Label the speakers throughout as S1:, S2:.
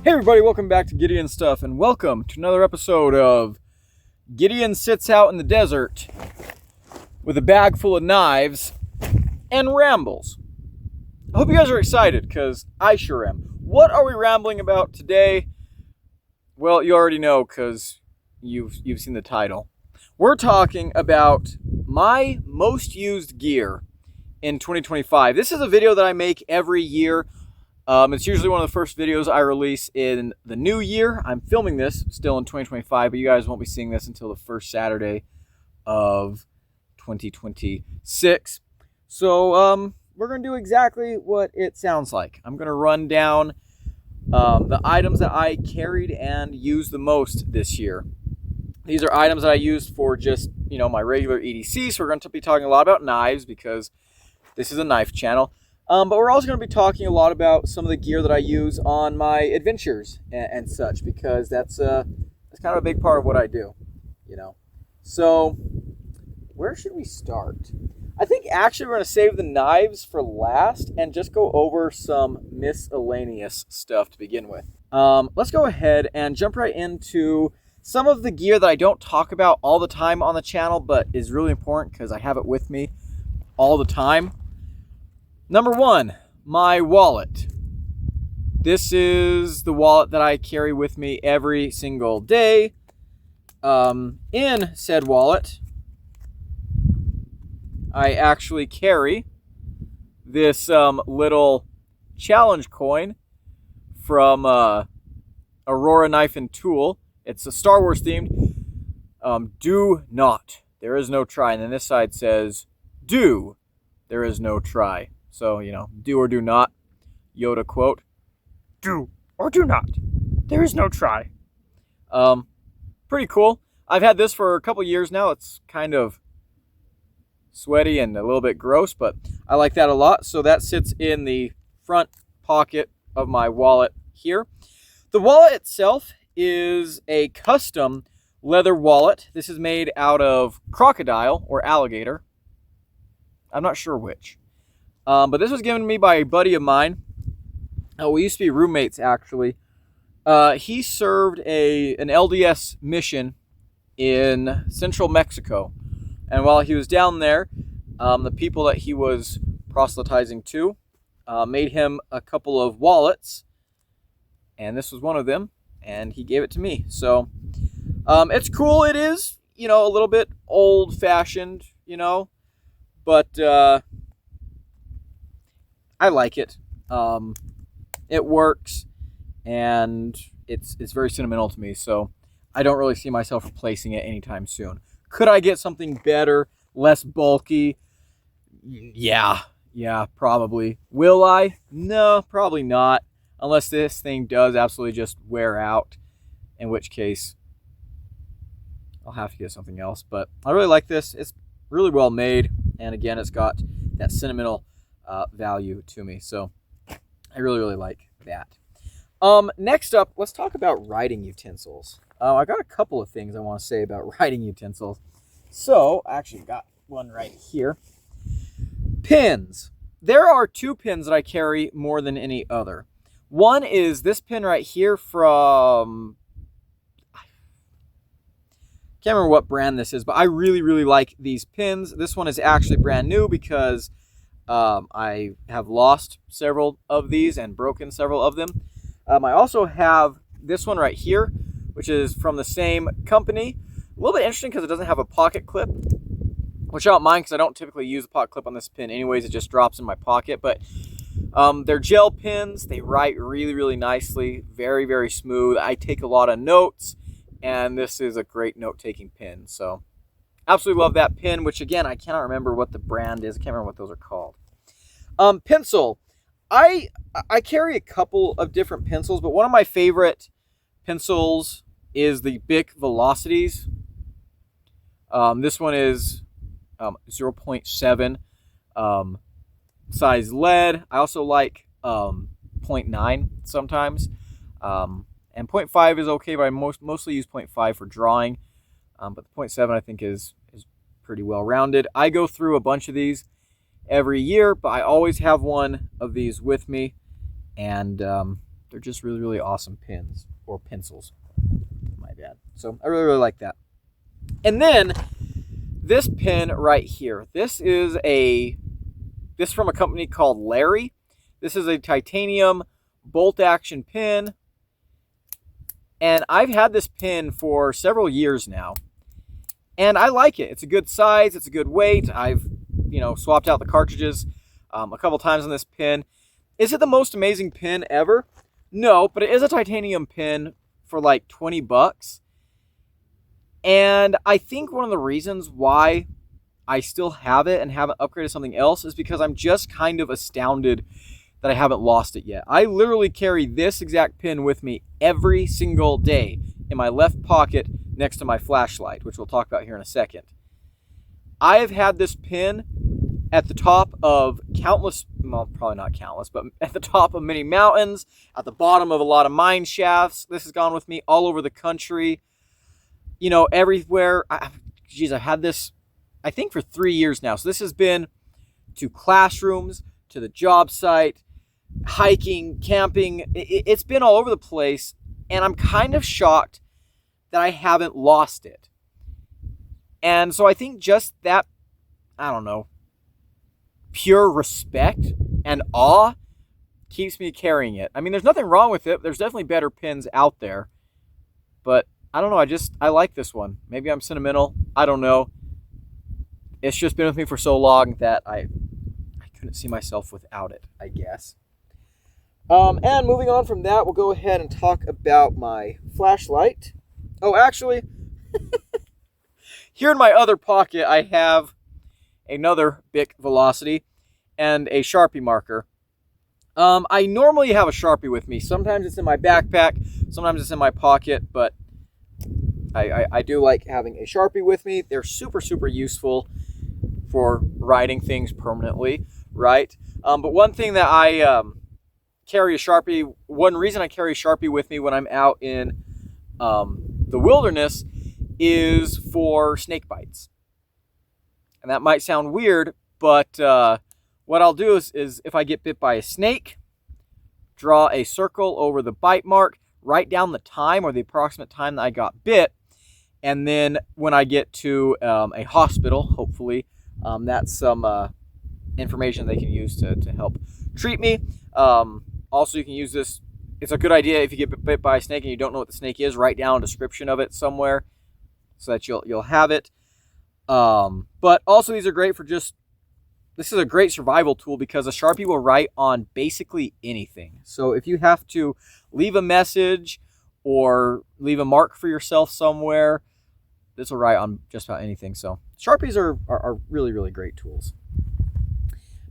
S1: Hey everybody, welcome back to Gideon Stuff, and welcome to another episode of Gideon Sits Out in the Desert with a bag full of knives and rambles. I hope you guys are excited, because I sure am. What are we rambling about today? Well, you already know, because you've seen the title. We're talking about my most used gear in 2025. This is a video that I make every year. It's usually one of the first videos I release in the new year. I'm filming this still in 2025, but you guys won't be seeing this until the first Saturday of 2026. So we're going to do exactly what it sounds like. I'm going to run down the items that I carried and used the most this year. These are items that I used for just, my regular EDC. So we're going to be talking a lot about knives because this is a knife channel. But we're also going to be talking a lot about some of the gear that I use on my adventures and such, because that's kind of a big part of what I do, So, where should we start? I think actually we're going to save the knives for last and just go over some miscellaneous stuff to begin with. Let's go ahead and jump right into some of the gear that I don't talk about all the time on the channel, but is really important because I have it with me all the time. Number one, my wallet. This is the wallet that I carry with me every single day. In said wallet, I actually carry this little challenge coin from Aurora Knife and Tool. It's a Star Wars themed. Do not. There is no try. And then this side says, do. There is no try. So, do or do not. Yoda quote. Do or do not. There is no try. Pretty cool. I've had this for a couple years now. It's kind of sweaty and a little bit gross, but I like that a lot. So that sits in the front pocket of my wallet here. The wallet itself is a custom leather wallet. This is made out of crocodile or alligator. I'm not sure which. But this was given to me by a buddy of mine. We used to be roommates, actually. He served an LDS mission in central Mexico. And while he was down there, the people that he was proselytizing to made him a couple of wallets. And this was one of them. And he gave it to me. So it's cool. It is, a little bit old-fashioned, but I like it. It works, and it's very sentimental to me, so I don't really see myself replacing it anytime soon. Could I get something better, less bulky? Yeah, probably. Will I? No, probably not, unless this thing does absolutely just wear out, in which case I'll have to get something else. But I really like this. It's really well made, and again, it's got that sentimental value to me, so I really like that. Next up, let's talk about writing utensils. I got a couple of things I want to say about writing utensils. So I actually got one right here. Pins. There are two pins that I carry more than any other. One is this pin right here from, can't remember what brand this is, but I really like these pins. This one is actually brand new because I have lost several of these and broken several of them. I also have this one right here, which is from the same company. A little bit interesting because it doesn't have a pocket clip, which I don't mind because I don't typically use a pocket clip on this pin anyways. It just drops in my pocket. But they're gel pins. They write really nicely. Very smooth. I take a lot of notes, and this is a great note-taking pin. So absolutely love that pin, which again, I cannot remember what the brand is. I can't remember what those are called. Pencil. I carry a couple of different pencils, but one of my favorite pencils is the Bic Velocities. This one is 0.7 size lead. I also like 0.9 sometimes. And 0.5 is okay, but I mostly use 0.5 for drawing. But the 0.7 I think is pretty well rounded. I go through a bunch of these every year, but I always have one of these with me, and They're just really, really awesome pins, or pencils. My bad. So I really, really like that. And then this pin right here. This is from a company called Larry. This is a titanium bolt action pin. And I've had this pin for several years now. And I like it. It's a good size. It's a good weight. I've, swapped out the cartridges a couple times on this pin. Is it the most amazing pin ever? No, but it is a titanium pin for like $20. And I think one of the reasons why I still have it and haven't upgraded something else is because I'm just kind of astounded that I haven't lost it yet. I literally carry this exact pin with me every single day in my left pocket next to my flashlight, which we'll talk about here in a second. I have had this pin at the top of countless, well, probably not countless, but at the top of many mountains, at the bottom of a lot of mine shafts. This has gone with me all over the country, everywhere. I've had this, I think, for 3 years now. So this has been to classrooms, to the job site, hiking, camping. It's been all over the place, and I'm kind of shocked that I haven't lost it. And so I think just that, pure respect and awe keeps me carrying it. I mean, there's nothing wrong with it. There's definitely better pins out there. But I don't know. I like this one. Maybe I'm sentimental. I don't know. It's just been with me for so long that I couldn't see myself without it, I guess. And moving on from that, we'll go ahead and talk about my flashlight. Oh, actually, here in my other pocket, I have another Bic Velocity and a Sharpie marker. I normally have a Sharpie with me. Sometimes it's in my backpack, sometimes it's in my pocket, but I do like having a Sharpie with me. They're super, super useful for writing things permanently, right? But one thing that I carry a Sharpie, one reason I carry a Sharpie with me when I'm out in the wilderness is for snake bites. And that might sound weird, but what I'll do is if I get bit by a snake, draw a circle over the bite mark, write down the time or the approximate time that I got bit, and then when I get to a hospital, hopefully, that's some information they can use to help treat me. Also, you can use this. It's a good idea if you get bit by a snake and you don't know what the snake is, write down a description of it somewhere so that you'll have it. But also these are great for this is a great survival tool because a Sharpie will write on basically anything. So if you have to leave a message or leave a mark for yourself somewhere, this will write on just about anything. So Sharpies are really, really great tools.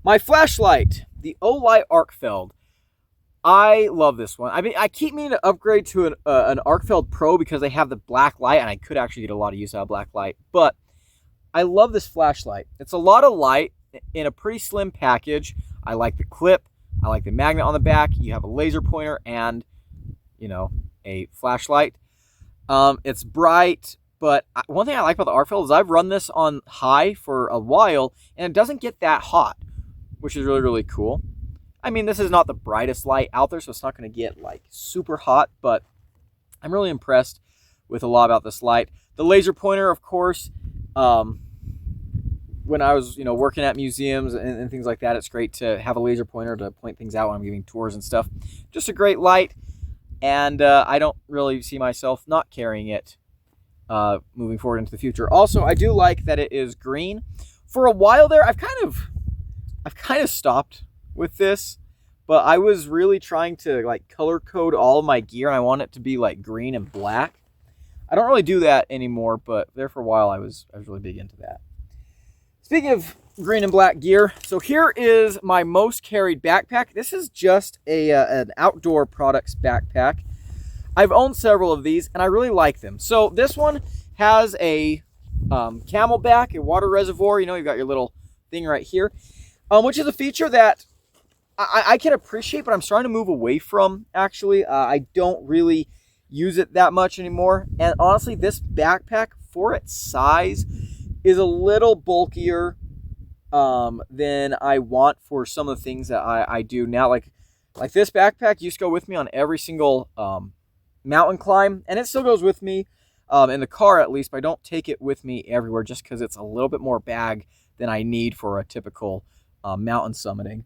S1: My flashlight, the Olight Arcfeld. I love this one. I mean, I keep meaning to upgrade to an Arcfeld Pro because they have the black light, and I could actually get a lot of use out of black light. But I love this flashlight. It's a lot of light in a pretty slim package. I like the clip. I like the magnet on the back. You have a laser pointer and, a flashlight. It's bright, but one thing I like about the Arcfeld is I've run this on high for a while, and it doesn't get that hot, which is really, really cool. I mean, this is not the brightest light out there, so it's not going to get like super hot, but I'm really impressed with a lot about this light. The laser pointer, of course, when I was, working at museums and things like that, it's great to have a laser pointer to point things out when I'm giving tours and stuff. Just a great light, and I don't really see myself not carrying it moving forward into the future. Also, I do like that it is green. For a while there, I've kind of stopped with this, but I was really trying to like color code all of my gear, and I want it to be like green and black. I don't really do that anymore, but there for a while I was really big into that. Speaking of green and black gear, so here is my most carried backpack. This is just an outdoor products backpack. I've owned several of these, and I really like them. So this one has a camelback, a water reservoir. You've got your little thing right here, which is a feature that I can appreciate, but I'm starting to move away from, actually. I don't really use it that much anymore. And honestly, this backpack, for its size, is a little bulkier than I want for some of the things that I do now. Like, Like this backpack used to go with me on every single mountain climb, and it still goes with me in the car at least, but I don't take it with me everywhere just because it's a little bit more bag than I need for a typical mountain summiting.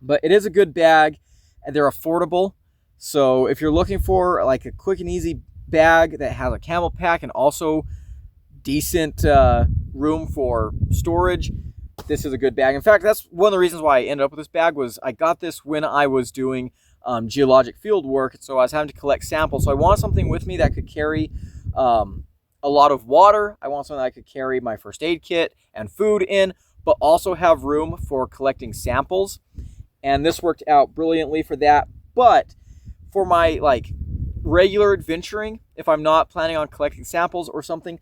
S1: But it is a good bag, and they're affordable. So if you're looking for like a quick and easy bag that has a camel pack and also decent room for storage, this is a good bag. In fact, that's one of the reasons why I ended up with this bag. Was I got this when I was doing geologic field work, so I was having to collect samples. So I wanted something with me that could carry a lot of water. I want something that I could carry my first aid kit and food in, but also have room for collecting samples. And this worked out brilliantly for that. But for my like regular adventuring, if I'm not planning on collecting samples or something,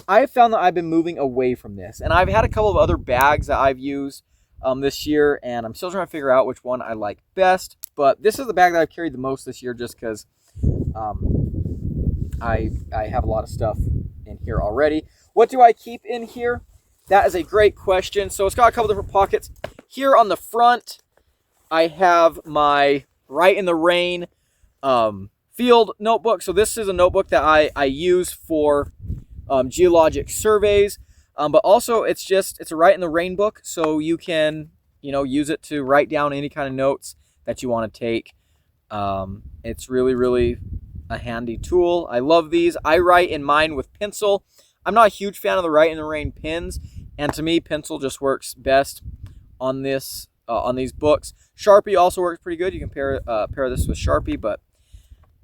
S1: I've found that I've been moving away from this. And I've had a couple of other bags that I've used this year, and I'm still trying to figure out which one I like best. But this is the bag that I've carried the most this year just because I have a lot of stuff in here already. What do I keep in here? That is a great question. So it's got a couple different pockets. Here on the front, I have my Right in the Rain field notebook. So this is a notebook that I use for geologic surveys, but also it's a Right in the Rain book, so you can use it to write down any kind of notes that you want to take. It's really a handy tool. I love these. I write in mine with pencil. I'm not a huge fan of the Right in the Rain pens, and to me pencil just works best on this on these books. Sharpie also works pretty good. You can pair this with Sharpie, but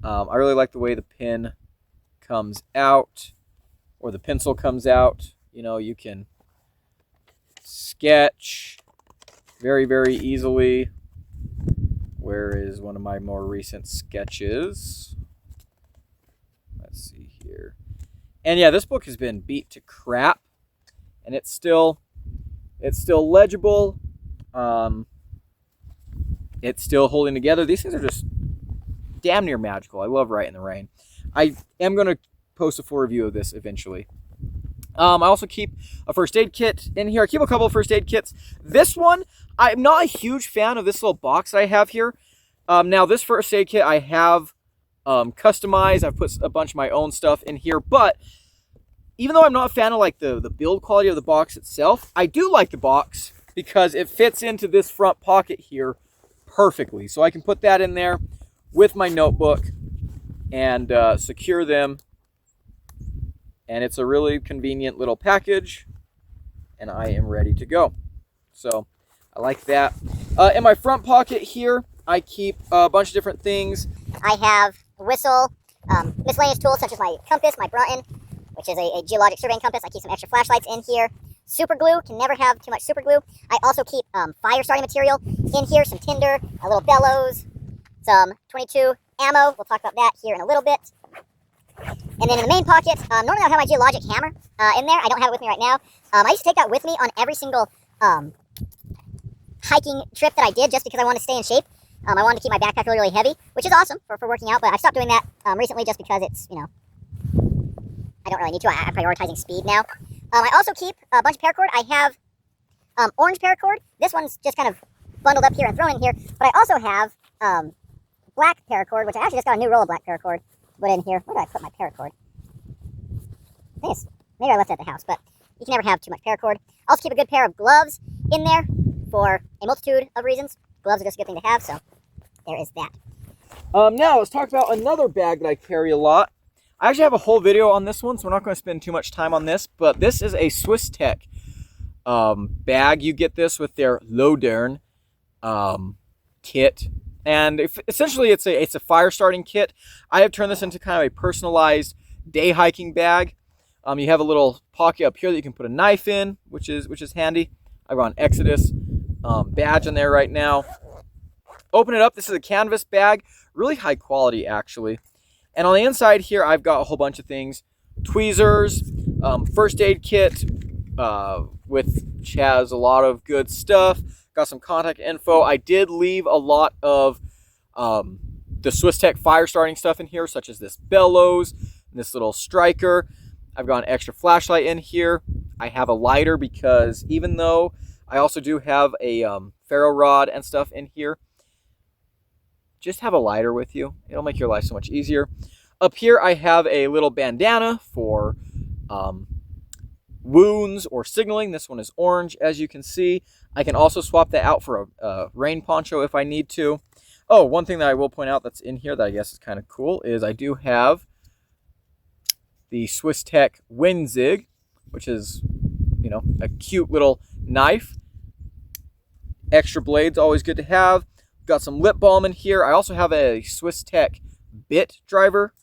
S1: I really like the way the pen comes out, or the pencil comes out. You can sketch very easily. Where is one of my more recent sketches? Let's see here. And yeah, this book has been beat to crap, and it's still legible. It's still holding together. These things are just damn near magical. I love Right in the Rain. I am going to post a full review of this eventually. I also keep a first aid kit in here. I keep a couple of first aid kits. This one, I'm not a huge fan of this little box that I have here. Now, this first aid kit I have customized. I've put a bunch of my own stuff in here, but even though I'm not a fan of like the build quality of the box itself, I do like the box because it fits into this front pocket here perfectly. So I can put that in there with my notebook and secure them. And it's a really convenient little package, and I am ready to go. So I like that. In my front pocket here, I keep a bunch of different things. I have a whistle, miscellaneous tools such as my compass, my Broughton, which is a geologic surveying compass. I keep some extra flashlights in here. Super glue, can never have too much super glue. I also keep fire starting material in here, some tinder, a little bellows, some 22 ammo. We'll talk about that here in a little bit. And then in the main pocket, normally I have my geologic hammer in there. I don't have it with me right now. I used to take that with me on every single hiking trip that I did just because I wanted to stay in shape. I wanted to keep my backpack really heavy, which is awesome for working out, but I've stopped doing that recently just because it's, I don't really need to. I'm prioritizing speed now. I also keep a bunch of paracord. I have orange paracord. This one's just kind of bundled up here and thrown in here, but I also have black paracord, which I actually just got a new roll of black paracord put in here. Where did I put my paracord? Maybe I left it at the house, but you can never have too much paracord. Also keep a good pair of gloves in there for a multitude of reasons. Gloves are just a good thing to have, so there is that. Now let's talk about another bag that I carry a lot. I actually have a whole video on this one, so we're not going to spend too much time on this, but this is a Swiss Tech bag. You get this with their Lodern kit, and essentially it's a fire starting kit. I have turned this into kind of a personalized day hiking bag. You have a little pocket up here that you can put a knife in, which is handy. I've got an Exodus badge in there right now. Open it up. This is a canvas bag, really high quality actually. And on the inside here, I've got a whole bunch of things: tweezers, first aid kit, which has a lot of good stuff. Got some contact info. I did leave a lot of the Swiss Tech fire starting stuff in here, such as this bellows and this little striker. I've got an extra flashlight in here. I have a lighter because even though I also do have a ferro rod and stuff in here, just have a lighter with you. It'll make your life so much easier. Up here, I have a little bandana for wounds or signaling. This one is orange, as you can see. I can also swap that out for a rain poncho if I need to. Oh, one thing that I will point out that's in here that I guess is kind of cool is I do have the Swiss Tech Winzig, which is, you know, a cute little knife. Extra blades, always good to have. Got some lip balm in here. I also have a Swiss Tech bit driver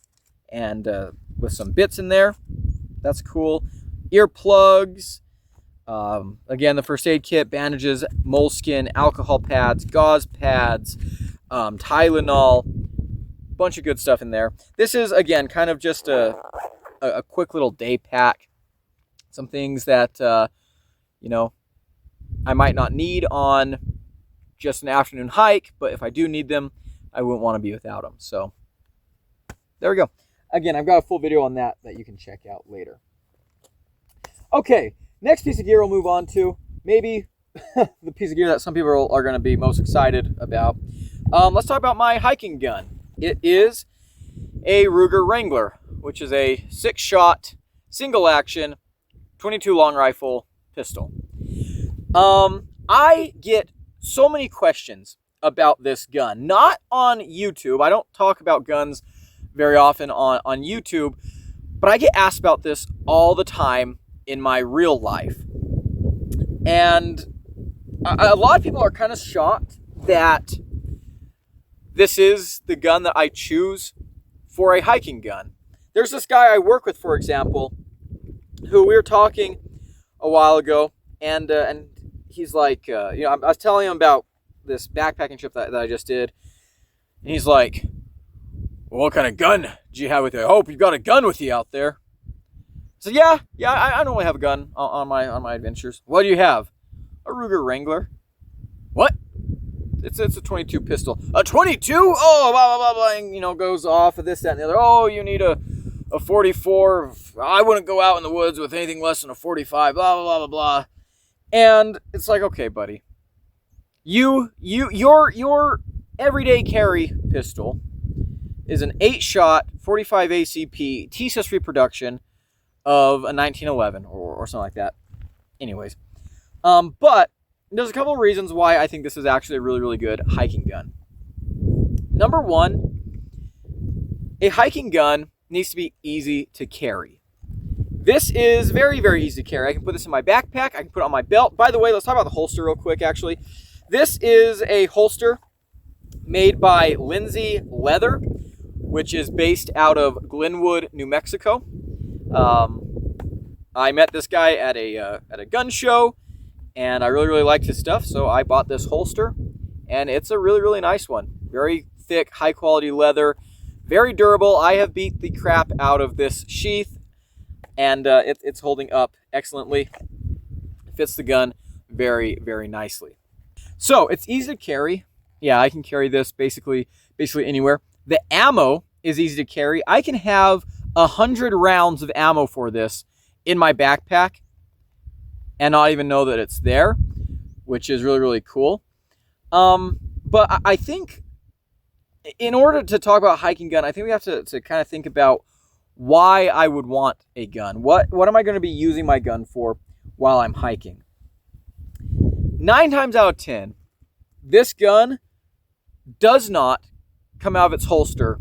S1: and with some bits in there. That's cool. Earplugs. Again, the first aid kit, bandages, moleskin, alcohol pads, gauze pads, Tylenol, bunch of good stuff in there. This is, again, kind of just a quick little day pack. Some things that, you know, I might not need on just an afternoon hike, but if I do need them, I wouldn't want to be without them. So there we go. Again, I've got a full video on that you can check out later. Okay, next piece of gear we'll move on to, maybe the piece of gear that some people are going to be most excited about. Let's talk about my hiking gun. It is a Ruger Wrangler, which is a 6-shot, single-action, 22 long rifle pistol. I get so many questions about this gun, not on YouTube. I don't talk about guns very often on YouTube, but I get asked about this all the time in my real life. And a lot of people are kind of shocked that this is the gun that I choose for a hiking gun. There's this guy I work with, for example, who we were talking a while ago, and he's like, you know, I was telling him about this backpacking trip that I just did, and he's like, well, what kind of gun do you have with you? I hope you've got a gun with you out there. So yeah, I normally have a gun on my adventures. What do you have? A Ruger Wrangler. What? It's a 22 pistol. A 22? Oh, blah, blah, blah, blah, and, you know, goes off of this, that, and the other. Oh, you need a 44. I wouldn't go out in the woods with anything less than a 45. Blah, blah, blah, blah, blah. And it's like, okay, buddy. Your everyday carry pistol is an 8-shot 45 ACP TSUS reproduction of a 1911 or something like that. Anyways, but there's a couple of reasons why I think this is actually a really, really good hiking gun. Number one, a hiking gun needs to be easy to carry. This is very, very easy to carry. I can put this in my backpack. I can put it on my belt. By the way, let's talk about the holster real quick, actually. This is a holster made by Lindsay Leather, which is based out of Glenwood, New Mexico. I met this guy at a gun show, and I really, really liked his stuff, so I bought this holster, and it's a really, really nice one. Very thick, high-quality leather, very durable. I have beat the crap out of this sheath, and it's holding up excellently. It fits the gun very, very nicely. So it's easy to carry. Yeah, I can carry this basically anywhere. The ammo is easy to carry. I can have 100 rounds of ammo for this in my backpack and not even know that it's there, which is really, really cool. But I think in order to talk about hiking gun, I think we have to kind of think about why I would want a gun. What am I going to be using my gun for while I'm hiking? 9 times out of 10, this gun does not come out of its holster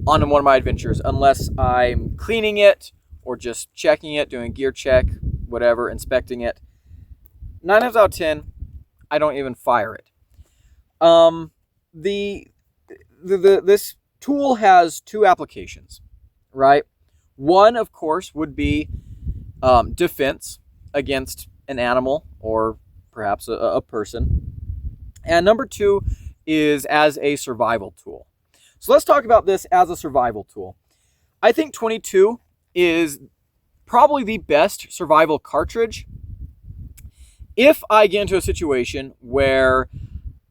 S1: on one of my adventures unless I'm cleaning it or just checking it, doing a gear check, whatever, inspecting it. 9 times out of 10, I don't even fire it. This tool has 2 applications, right? One, of course, would be defense against an animal or perhaps a person. And number 2 is as a survival tool. So let's talk about this as a survival tool. I think 22 is probably the best survival cartridge. If I get into a situation where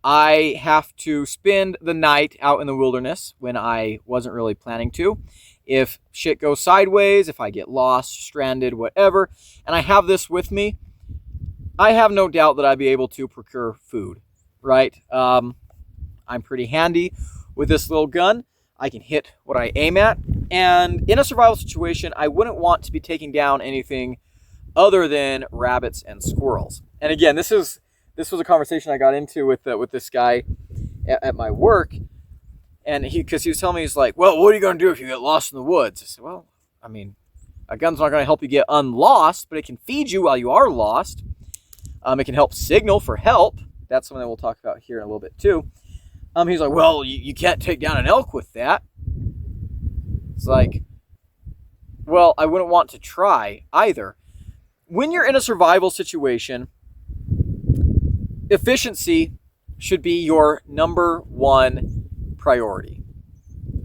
S1: I have to spend the night out in the wilderness when I wasn't really planning to, if shit goes sideways, if I get lost, stranded, whatever, and I have this with me, I have no doubt that I'd be able to procure food, right? I'm pretty handy with this little gun. I can hit what I aim at. And in a survival situation, I wouldn't want to be taking down anything other than rabbits and squirrels. And again, this was a conversation I got into with this guy at my work. And because he was telling me, he's like, well, what are you going to do if you get lost in the woods? I said, well, I mean, a gun's not going to help you get unlost, but it can feed you while you are lost. It can help signal for help. That's something that we'll talk about here in a little bit too. He's like, well, you can't take down an elk with that. It's like, well, I wouldn't want to try either. When you're in a survival situation, efficiency should be your number one priority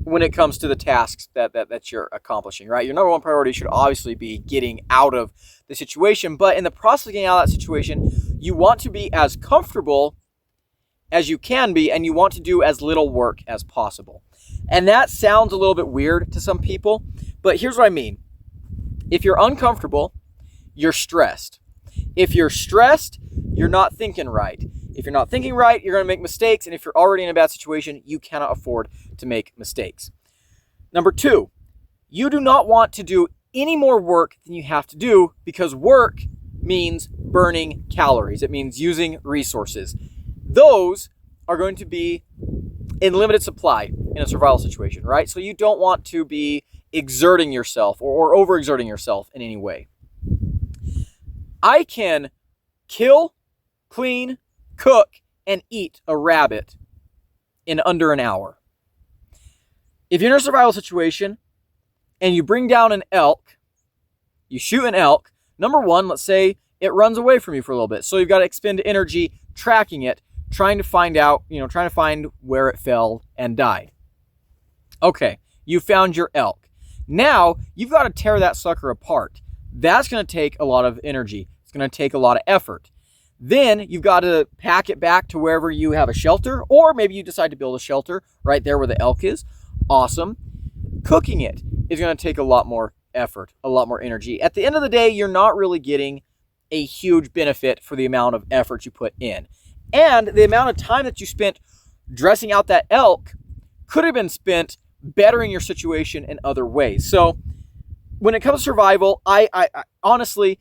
S1: when it comes to the tasks that you're accomplishing, right? Your number one priority should obviously be getting out of the situation, but in the process of getting out of that situation, you want to be as comfortable as you can be, and you want to do as little work as possible. And that sounds a little bit weird to some people, but here's what I mean. If you're uncomfortable, you're stressed. If you're stressed, you're not thinking right. If you're not thinking right, you're going to make mistakes. And if you're already in a bad situation, you cannot afford to make mistakes. Number two, you do not want to do any more work than you have to do, because work means burning calories. It means using resources. Those are going to be in limited supply in a survival situation, right? So you don't want to be exerting yourself or overexerting yourself in any way. I can kill, clean, cook, and eat a rabbit in under an hour. If you're in a survival situation and you bring down an elk, you shoot an elk, number one, let's say it runs away from you for a little bit. So you've got to expend energy tracking it, trying to find where it fell and died. Okay, you found your elk. Now you've got to tear that sucker apart. That's going to take a lot of energy. It's going to take a lot of effort. Then you've got to pack it back to wherever you have a shelter, or maybe you decide to build a shelter right there where the elk is. Awesome. Cooking it is going to take a lot more effort, a lot more energy. At the end of the day, you're not really getting a huge benefit for the amount of effort you put in. And the amount of time that you spent dressing out that elk could have been spent bettering your situation in other ways. So when it comes to survival, I honestly,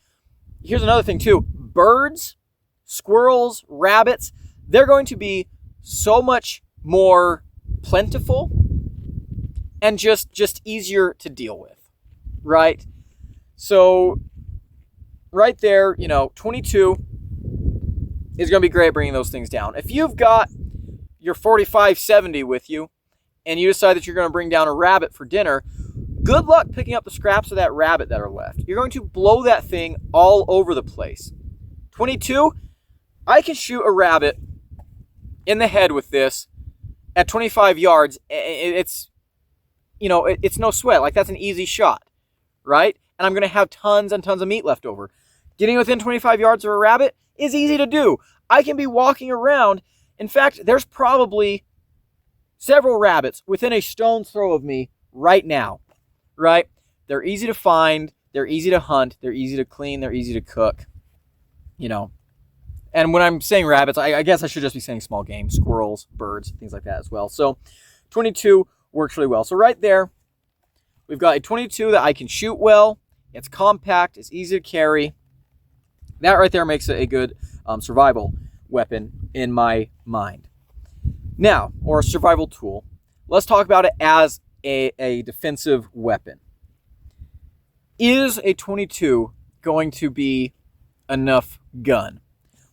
S1: here's another thing too. Birds, squirrels, rabbits, they're going to be so much more plentiful and just easier to deal with, right? So right there, 22 is going to be great at bringing those things down. If you've got your 45-70 with you and you decide that you're going to bring down a rabbit for dinner, good luck picking up the scraps of that rabbit that are left. You're going to blow that thing all over the place. 22, I can shoot a rabbit in the head with this at 25 yards. It's no sweat. Like, that's an easy shot, right? And I'm going to have tons and tons of meat left over. Getting within 25 yards of a rabbit is easy to do. I can be walking around. In fact, there's probably several rabbits within a stone's throw of me right now, right? They're easy to find. They're easy to hunt. They're easy to clean. They're easy to cook, And when I'm saying rabbits, I guess I should just be saying small game, squirrels, birds, things like that as well. So 22 works really well. So right there, we've got a 22 that I can shoot well. It's compact. It's easy to carry. That right there makes it a good survival weapon in my mind. Now, or a survival tool, let's talk about it as a defensive weapon. Is a 22 going to be enough gun?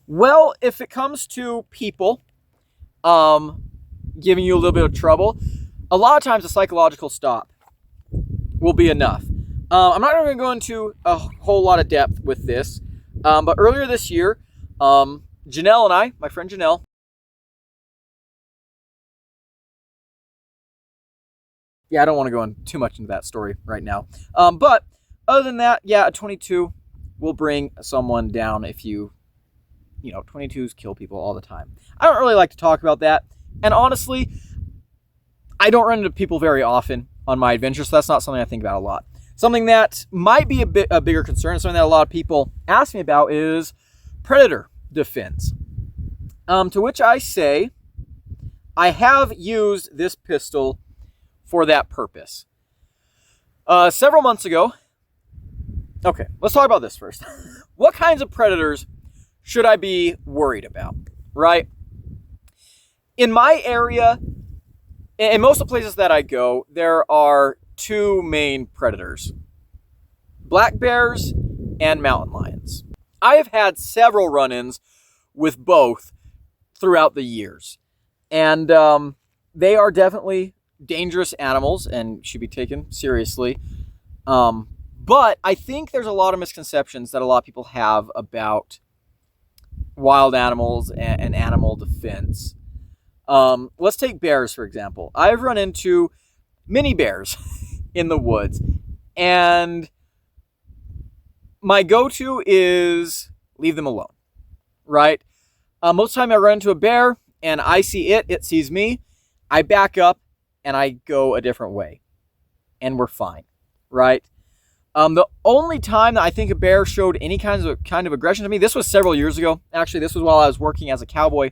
S1: Well, if it comes to people giving you a little bit of trouble, a lot of times a psychological stop will be enough. I'm not going to go into a whole lot of depth with this, but earlier this year, Janelle and I, my friend Janelle, I don't want to go in too much into that story right now. But other than that, a 22 will bring someone down if 22s kill people all the time. I don't really like to talk about that. And honestly, I don't run into people very often on my adventures, so that's not something I think about a lot. Something that might be a bigger concern, something that a lot of people ask me about, is predator defense. To which I say, I have used this pistol for that purpose. Several months ago, okay, let's talk about this first. What kinds of predators should I be worried about, right? In my area, in most of the places that I go, there are two main predators: black bears and mountain lions. I have had several run-ins with both throughout the years. And they are definitely dangerous animals and should be taken seriously. But I think there's a lot of misconceptions that a lot of people have about wild animals and animal defense. Let's take bears, for example. I've run into mini bears in the woods, and my go-to is leave them alone, right? Most of the time I run into a bear and I see it sees me, I back up and I go a different way, and we're fine, right? The only time that I think a bear showed any kind of aggression to me, this was several years ago. Actually, this was while I was working as a cowboy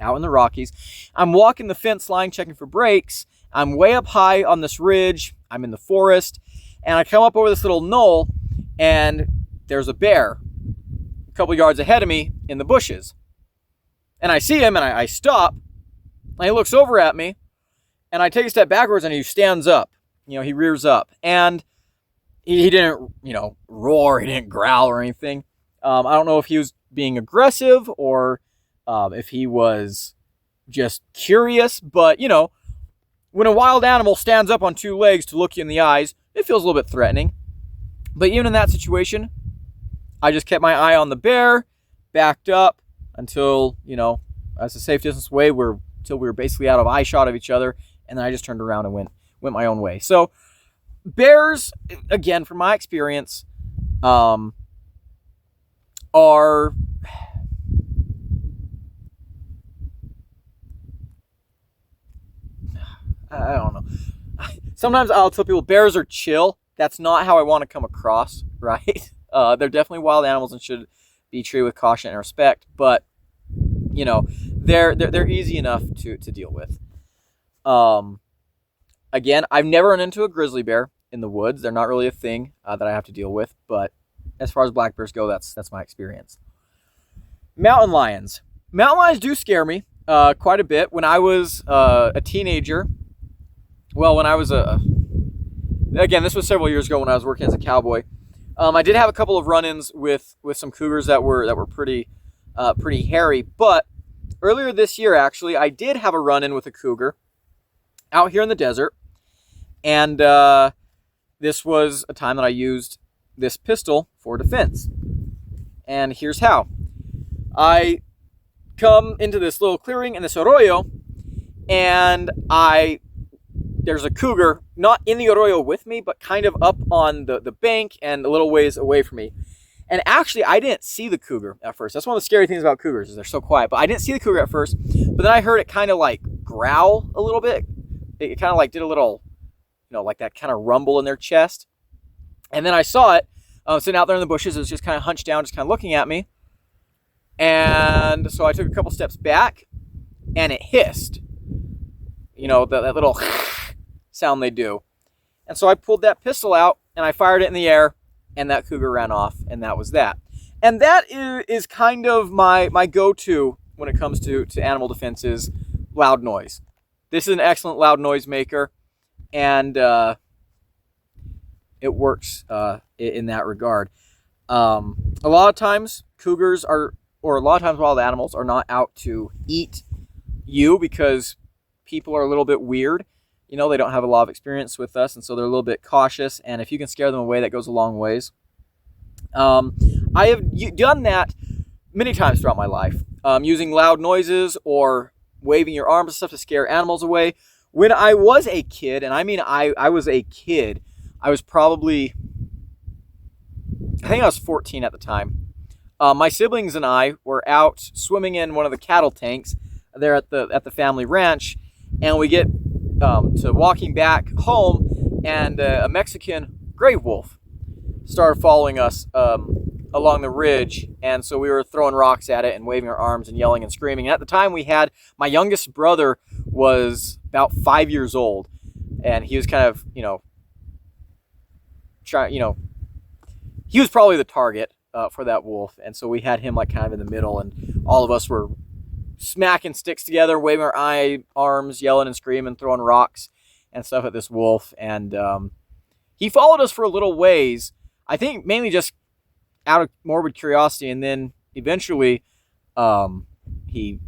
S1: out in the Rockies. I'm walking the fence line checking for breaks. I'm way up high on this ridge. I'm in the forest, and I come up over this little knoll, and there's a bear a couple yards ahead of me in the bushes. And I see him, and I stop, and he looks over at me, and I take a step backwards, and he stands up. He rears up, and he didn't, roar, he didn't growl or anything. I don't know if he was being aggressive or if he was just curious, but, when a wild animal stands up on two legs to look you in the eyes, it feels a little bit threatening. But even in that situation, I just kept my eye on the bear, backed up until, as a safe distance away, until we were basically out of eye shot of each other, and then I just turned around and went my own way. So bears, again, from my experience, are, I don't know. Sometimes I'll tell people bears are chill. That's not how I want to come across, right? They're definitely wild animals and should be treated with caution and respect, but they're easy enough to deal with. Again, I've never run into a grizzly bear in the woods. They're not really a thing that I have to deal with, but as far as black bears go, that's my experience. Mountain lions. Mountain lions do scare me quite a bit. When I was a teenager, when I was again, this was several years ago when I was working as a cowboy. I did have a couple of run-ins with some cougars that were pretty hairy. But earlier this year, actually, I did have a run-in with a cougar out here in the desert, and this was a time that I used this pistol for defense. And here's how. I come into this little clearing in this arroyo, and there's a cougar, not in the arroyo with me, but kind of up on the bank and a little ways away from me. And actually, I didn't see the cougar at first. That's one of the scary things about cougars, is they're so quiet. But I didn't see the cougar at first, but then I heard it kind of like growl a little bit. It kind of like did a little, like that kind of rumble in their chest. And then I saw it sitting out there in the bushes. It was just kind of hunched down, just kind of looking at me. And so I took a couple steps back, and it hissed. That little sound they do. And so I pulled that pistol out, and I fired it in the air, and that cougar ran off, and that was that. And that is kind of my go-to when it comes to animal defenses, loud noise. This is an excellent loud noise maker, and it works in that regard. A lot of times cougars wild animals are not out to eat you because people are a little bit weird. They don't have a lot of experience with us, and so they're a little bit cautious, and if you can scare them away, that goes a long ways. I have done that many times throughout my life, using loud noises or waving your arms and stuff to scare animals away. When I was a kid, and I mean I was a kid, I was probably, I think I was 14 at the time. My siblings and I were out swimming in one of the cattle tanks there at the family ranch, and we get to walking back home, and a Mexican gray wolf started following us along the ridge, and so we were throwing rocks at it and waving our arms and yelling and screaming. And at the time, we had my youngest brother was about 5 years old, and he was kind of, he was probably the target for that wolf, and so we had him like kind of in the middle, and all of us were smacking sticks together, waving our arms, yelling and screaming, throwing rocks and stuff at this wolf. And he followed us for a little ways, I think mainly just out of morbid curiosity, and then eventually he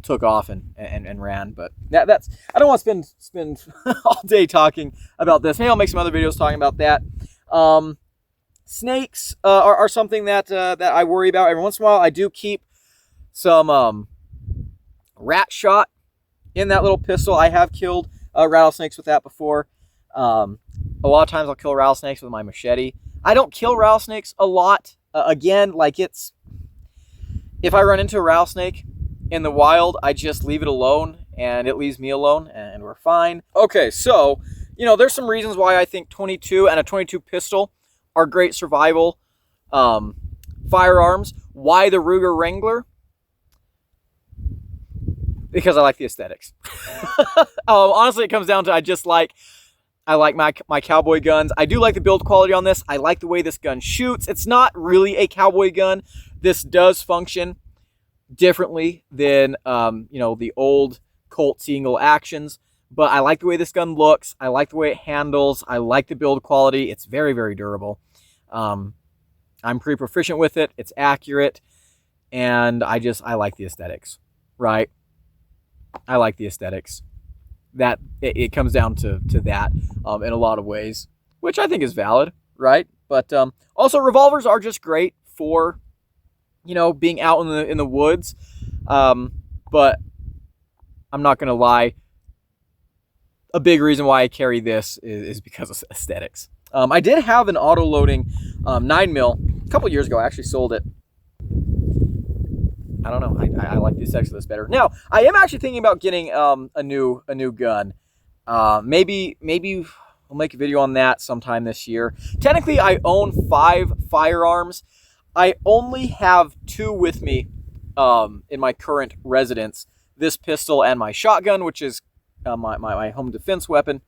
S1: took off and ran. But that's I don't want to spend all day talking about this. Maybe I'll make some other videos talking about that. Snakes are something that I worry about every once in a while. I do keep some rat shot in that little pistol. I have killed rattlesnakes with that before. A lot of times I'll kill rattlesnakes with my machete. I don't kill rattlesnakes a lot. Again, like if I run into a rattlesnake in the wild, I just leave it alone and it leaves me alone and we're fine. Okay, so, there's some reasons why I think 22 and a 22 pistol are great survival firearms. Why the Ruger Wrangler? Because I like the aesthetics. Honestly, it comes down to I like my cowboy guns. I do like the build quality on this. I like the way this gun shoots. It's not really a cowboy gun. This does function differently than the old Colt single actions, but I like the way this gun looks. I like the way it handles. I like the build quality. It's very, very durable. I'm pretty proficient with it. It's accurate, and I like the aesthetics, right? I like the aesthetics. That it comes down to that in a lot of ways, which I think is valid, right? But also revolvers are just great for being out in the woods. But I'm not gonna lie, a big reason why I carry this is because of aesthetics. I did have an auto-loading 9mm a couple years ago. I actually sold it. I don't know. I like the aesthetics of this better. Now, I am actually thinking about getting a new gun. Maybe we'll make a video on that sometime this year. Technically, I own 5 firearms. I only have 2 with me in my current residence. This pistol and my shotgun, which is my home defense weapon.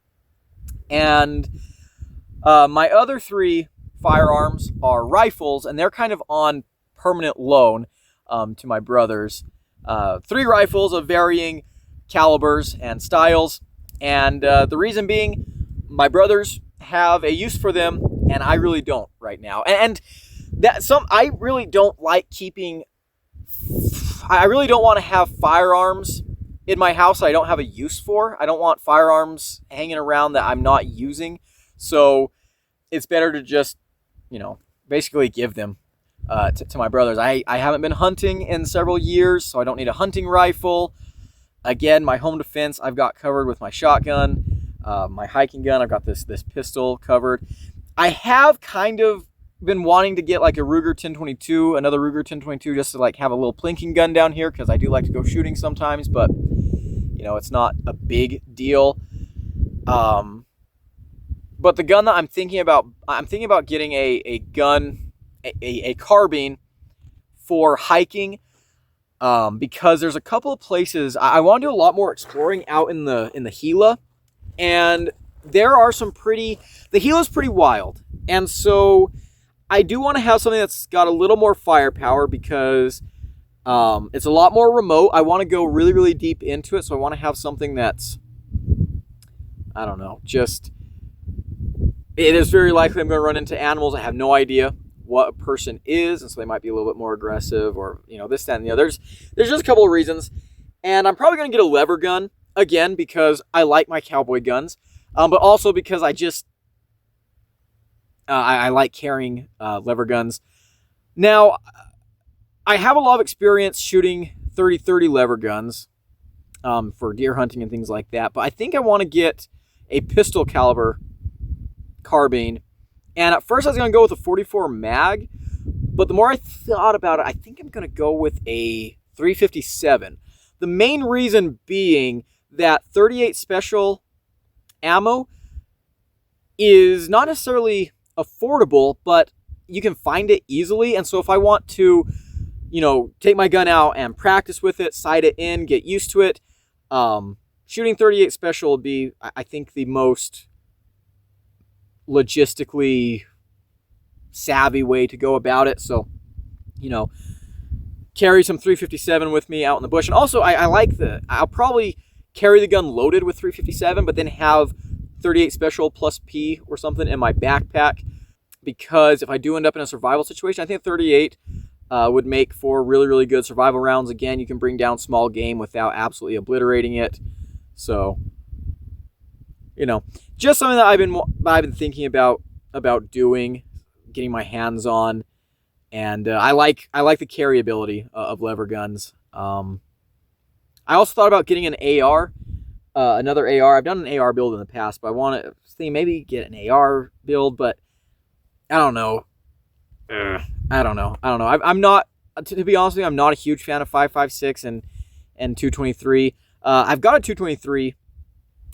S1: And my other 3 firearms are rifles, and they're kind of on permanent loan to my brothers. 3 rifles of varying calibers and styles, and the reason being, my brothers have a use for them, and I really don't right now. And I really don't like keeping. I really don't want to have firearms in my house I don't have a use for. I don't want firearms hanging around that I'm not using. So it's better to just, basically give them to my brothers. I haven't been hunting in several years, so I don't need a hunting rifle. Again, my home defense I've got covered with my shotgun. My hiking gun, I've got this pistol covered. I have kind of been wanting to get like a Ruger 1022, another Ruger 1022, just to like have a little plinking gun down here, because I do like to go shooting sometimes, but it's not a big deal. But the gun that I'm thinking about getting a gun, a carbine for hiking, because there's a couple of places I want to do a lot more exploring out in the Gila, and there are the Gila's pretty wild, and so I do want to have something that's got a little more firepower, because it's a lot more remote. I want to go really, really deep into it, so I want to have something that's, I don't know, it is very likely I'm going to run into animals. I have no idea what a person is, and so they might be a little bit more aggressive, or this, that, and the other. There's just a couple of reasons, and I'm probably going to get a lever gun again, because I like my cowboy guns, but also because I like carrying lever guns. Now, I have a lot of experience shooting 30-30 lever guns for deer hunting and things like that, but I think I want to get a pistol caliber carbine. And at first I was going to go with a 44 mag, but the more I thought about it, I think I'm going to go with a 357. The main reason being that 38 special ammo is not necessarily affordable, but you can find it easily. And so if I want to, you know, take my gun out and practice with it, sight it in, get used to it, shooting 38 special would be, I think, the most logistically savvy way to go about it. So, you know, carry some 357 with me out in the bush. And also, I like I'll probably carry the gun loaded with 357, but then have 38 special plus P or something in my backpack, because if I do end up in a survival situation, I think 38 would make for really, really good survival rounds. Again, you can bring down small game without absolutely obliterating it. So, you know, just something that I've been thinking about doing, getting my hands on, and I like the carryability of lever guns. I also thought about getting an AR, another AR. I've done an AR build in the past, but I want to think maybe get an AR build, but I don't know. I don't know. I'm not, to be honest with you, I'm not a huge fan of 5.56 and 223. I've got a 223,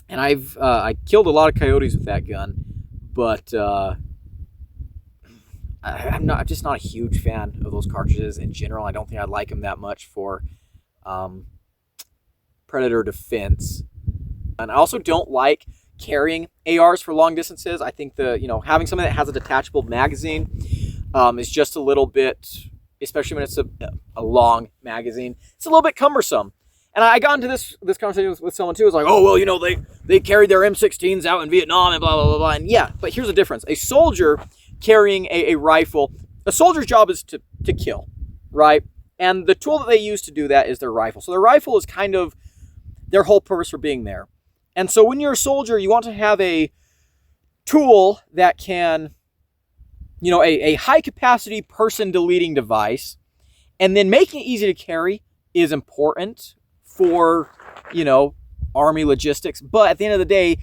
S1: and I killed a lot of coyotes with that gun, but I'm just not a huge fan of those cartridges in general. I don't think I'd like them that much for predator defense. And I also don't like carrying ARs for long distances. I think having something that has a detachable magazine is just a little bit, especially when it's a long magazine, it's a little bit cumbersome. And I got into this conversation with someone too. It's like, oh, well, they carried their M16s out in Vietnam and blah, blah, blah, blah. And yeah, but here's the difference. A soldier carrying a rifle, a soldier's job is to kill, right? And the tool that they use to do that is their rifle. So their rifle is kind of their whole purpose for being there. And so when you're a soldier, you want to have a tool that can, a high capacity person deleting device, and then making it easy to carry is important for, Army logistics. But at the end of the day,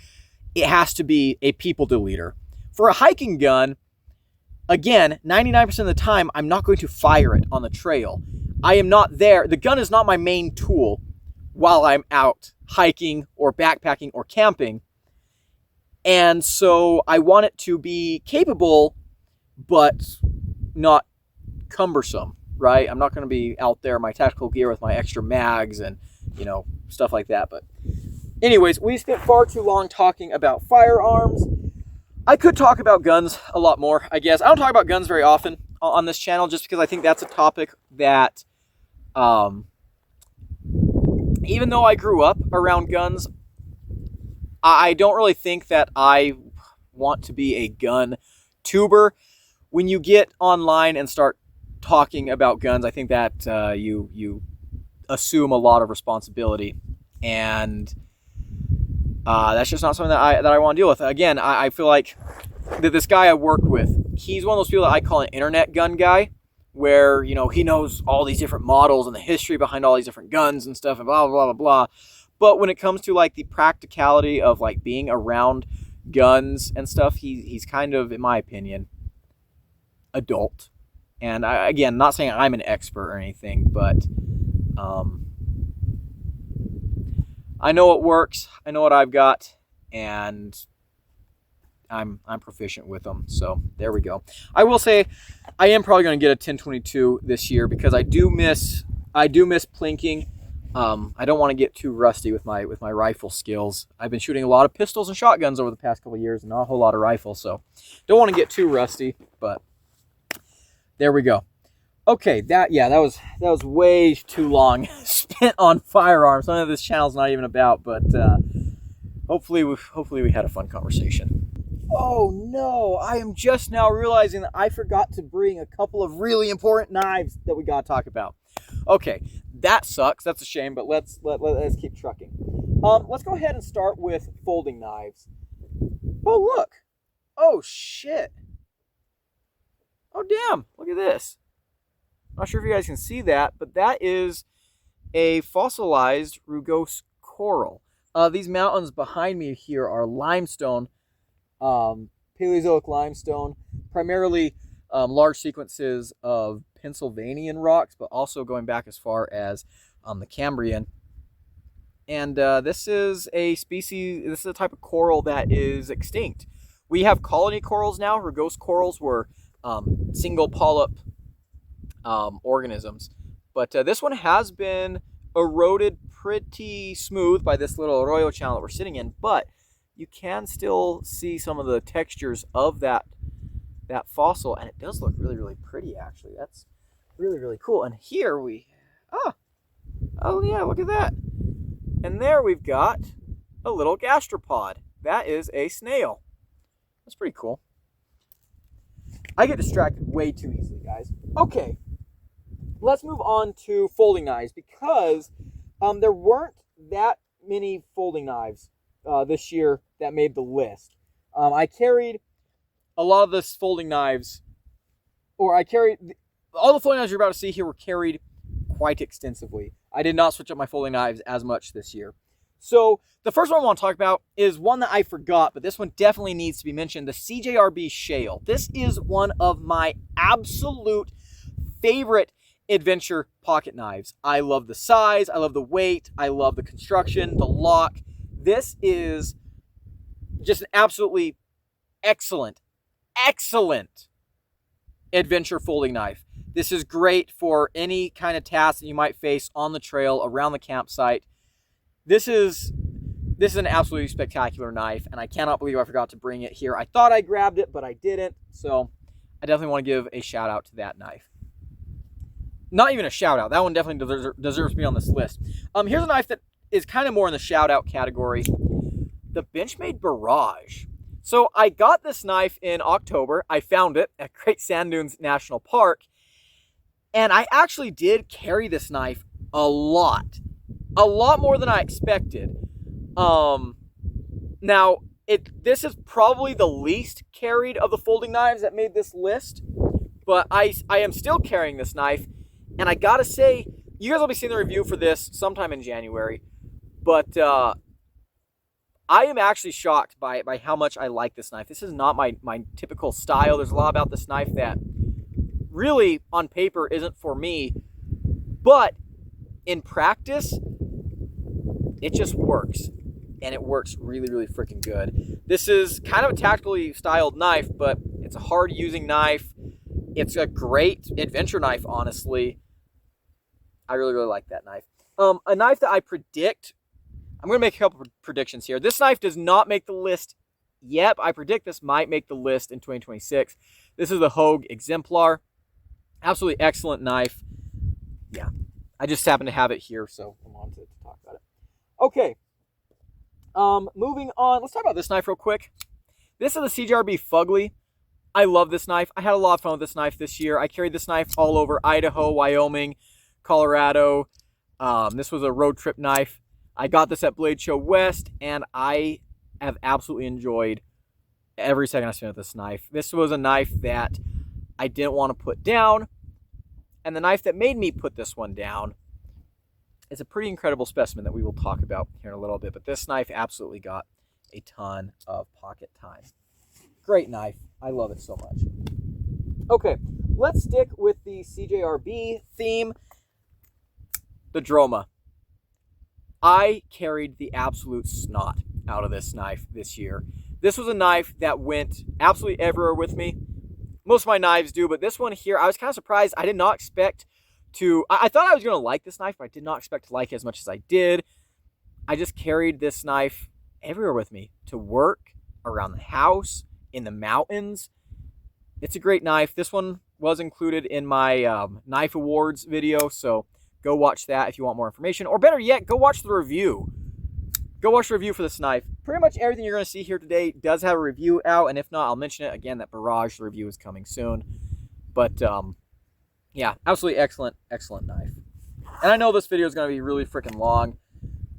S1: it has to be a people deleter. For a hiking gun, again, 99% of the time, I'm not going to fire it on the trail. I am not there. The gun is not my main tool while I'm out hiking or backpacking or camping. And so I want it to be capable, but not cumbersome, right? I'm not going to be out there in my tactical gear with my extra mags and, stuff like that. But anyways, we spent far too long talking about firearms. I could talk about guns a lot more, I guess. I don't talk about guns very often on this channel just because I think that's a topic that, even though I grew up around guns, I don't really think that I want to be a gun tuber. When you get online and start talking about guns, I think that you assume a lot of responsibility, and that's just not something that I want to deal with. Again, I feel like that this guy I work with, he's one of those people that I call an internet gun guy, where, he knows all these different models and the history behind all these different guns and stuff and blah, blah, blah, blah. But when it comes to like the practicality of like being around guns and stuff, he's kind of, in my opinion, adult. And again, not saying I'm an expert or anything, but I know what works. I know what I've got, and I'm proficient with them. So there we go. I will say I am probably going to get a 1022 this year because I do miss plinking. I don't want to get too rusty with my rifle skills. I've been shooting a lot of pistols and shotguns over the past couple of years, and not a whole lot of rifles, so don't want to get too rusty. But there we go. Okay, that was way too long spent on firearms. Something that this channel's not even about, but hopefully we had a fun conversation. Oh no, I am just now realizing that I forgot to bring a couple of really important knives that we gotta talk about. Okay, that sucks. That's a shame, but let's keep trucking. Let's go ahead and start with folding knives. Oh look! Oh shit! Oh damn! Look at this. Not sure if you guys can see that, but that is a fossilized rugose coral. These mountains behind me here are limestone, Paleozoic limestone, primarily large sequences of Pennsylvanian rocks, but also going back as far as the Cambrian. And this is a type of coral that is extinct. We have colony corals now. Rugose corals were single polyp organisms. But this one has been eroded pretty smooth by this little arroyo channel that we're sitting in, but you can still see some of the textures of that fossil, and it does look really, really pretty, actually. That's really, really cool. And here oh yeah, look at that. And there we've got a little gastropod. That is a snail. That's pretty cool. I get distracted way too easily, guys. Okay, let's move on to folding knives, because there weren't that many folding knives this year that made the list. I carried a lot of this folding knives, or all the folding knives you're about to see here were carried quite extensively. I did not switch up my folding knives as much this year. So the first one I want to talk about is one that I forgot, but this one definitely needs to be mentioned, the CJRB Shale. This is one of my absolute favorite adventure pocket knives. I love the size, I love the weight, I love the construction, the lock. This is just an absolutely excellent adventure folding knife. This is great for any kind of task that you might face on the trail, around the campsite. This is an absolutely spectacular knife, and I cannot believe I forgot to bring it here. I thought I grabbed it, but I didn't, so I definitely want to give a shout out to that knife. Not even a shout out. That one definitely deserves to be on this list. Here's a knife that is kind of more in the shout out category. The Benchmade Barrage. So I got this knife in October. I found it at Great Sand Dunes National Park. And I actually did carry this knife a lot more than I expected. Now, this is probably the least carried of the folding knives that made this list. But I am still carrying this knife. And I gotta say, you guys will be seeing the review for this sometime in January. But I am actually shocked by how much I like this knife. This is not my typical style. There's a lot about this knife that really, on paper, isn't for me. But in practice, it just works. And it works really, really freaking good. This is kind of a tactically styled knife, but it's a hard-using knife. It's a great adventure knife, honestly. I really, really like that knife. A knife that I predict, I'm going to make a couple of predictions here. This knife does not make the list yet. I predict this might make the list in 2026. This is the Hogue Exemplar. Absolutely excellent knife. Yeah, I just happen to have it here, so I wanted to talk about it. Okay, moving on. Let's talk about this knife real quick. This is the CJRB Fugly. I love this knife. I had a lot of fun with this knife this year. I carried this knife all over Idaho, Wyoming, Colorado. This was a road trip knife. I got this at Blade Show West, and I have absolutely enjoyed every second I spent with this knife. This was a knife that I didn't want to put down, and the knife that made me put this one down is a pretty incredible specimen that we will talk about here in a little bit, but this knife absolutely got a ton of pocket time. Great knife. I love it so much. Okay, let's stick with the CJRB theme, the Droma. I carried the absolute snot out of this knife this year. This was a knife that went absolutely everywhere with me. Most of my knives do, but this one here, I was kind of surprised. I did not expect to... I thought I was going to like this knife, but I did not expect to like it as much as I did. I just carried this knife everywhere with me, to work, around the house, in the mountains. It's a great knife. This one was included in my Knife Awards video, so go watch that if you want more information. Or better yet, go watch the review. Go watch the review for this knife. Pretty much everything you're going to see here today does have a review out, and if not, I'll mention it again. That Barrage review is coming soon. But yeah, absolutely excellent knife. And I know this video is going to be really freaking long.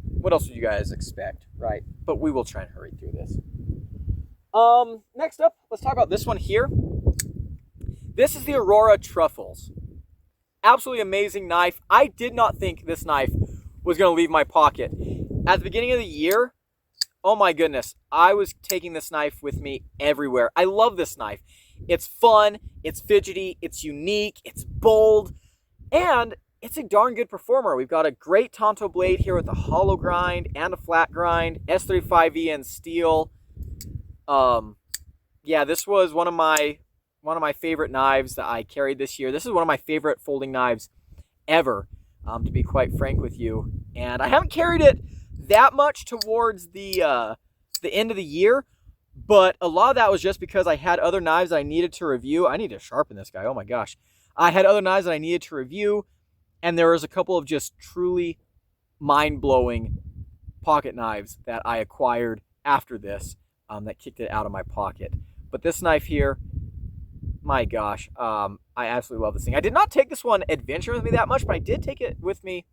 S1: What else would you guys expect, right? But we will try and hurry through this. Next up, let's talk about this one here. This is the Aurora Truffles. Absolutely amazing knife. I did not think this knife was going to leave my pocket. At the beginning of the year, oh my goodness, I was taking this knife with me everywhere. I love this knife. It's fun, it's fidgety, it's unique, it's bold, and it's a darn good performer. We've got a great Tonto blade here with a hollow grind and a flat grind, S35E and steel. Yeah, this was one of my one of my favorite knives that I carried this year. This is one of my favorite folding knives ever, to be quite frank with you. And I haven't carried it that much towards the end of the year, but a lot of that was just because I had other knives I needed to review. I need to sharpen this guy. Oh my gosh. I had other knives that I needed to review, and there was a couple of just truly mind-blowing pocket knives that I acquired after this that kicked it out of my pocket. But this knife here, my gosh, I absolutely love this thing. I did not take this one adventure with me that much, but I did take it with me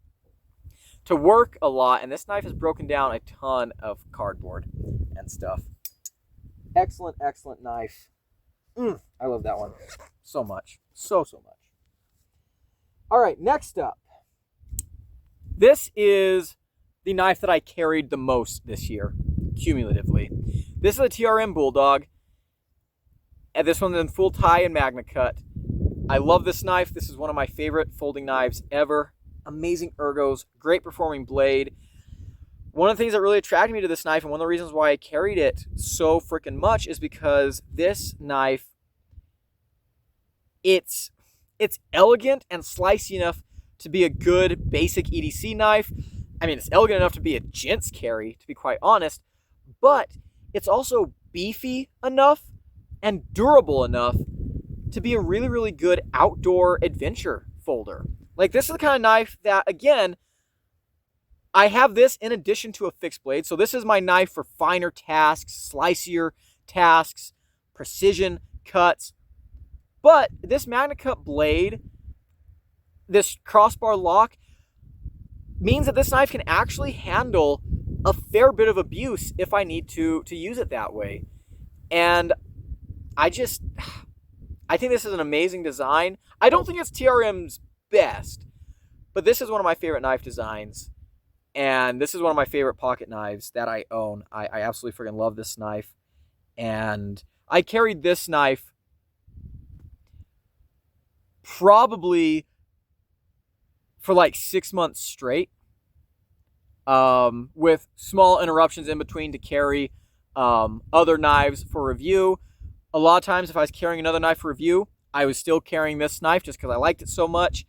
S1: to work a lot, and this knife has broken down a ton of cardboard and stuff. Excellent, excellent knife. I love that one so much. So much. All right, next up. This is the knife that I carried the most this year, cumulatively. This is a TRM Bulldog. And this one's in full tie and magna cut. I love this knife. This is one of my favorite folding knives ever. Amazing ergos, great performing blade. One of the things that really attracted me to this knife, and one of the reasons why I carried it so freaking much, is because this knife, it's elegant and slicey enough to be a good basic EDC knife. I mean, it's elegant enough to be a gent's carry, to be quite honest, but it's also beefy enough and durable enough to be a really, really good outdoor adventure folder. Like, this is the kind of knife that, again, I have this in addition to a fixed blade. So this is my knife for finer tasks, slicier tasks, precision cuts. But this Magna Cut blade, this crossbar lock, means that this knife can actually handle a fair bit of abuse if I need to use it that way. And I think this is an amazing design. I don't think it's TRM's best, but this is one of my favorite knife designs. And this is one of my favorite pocket knives that I own. I absolutely freaking love this knife. And I carried this knife probably for like 6 months straight, with small interruptions in between to carry other knives for review. A lot of times if I was carrying another knife for review, I was still carrying this knife just because I liked it so much.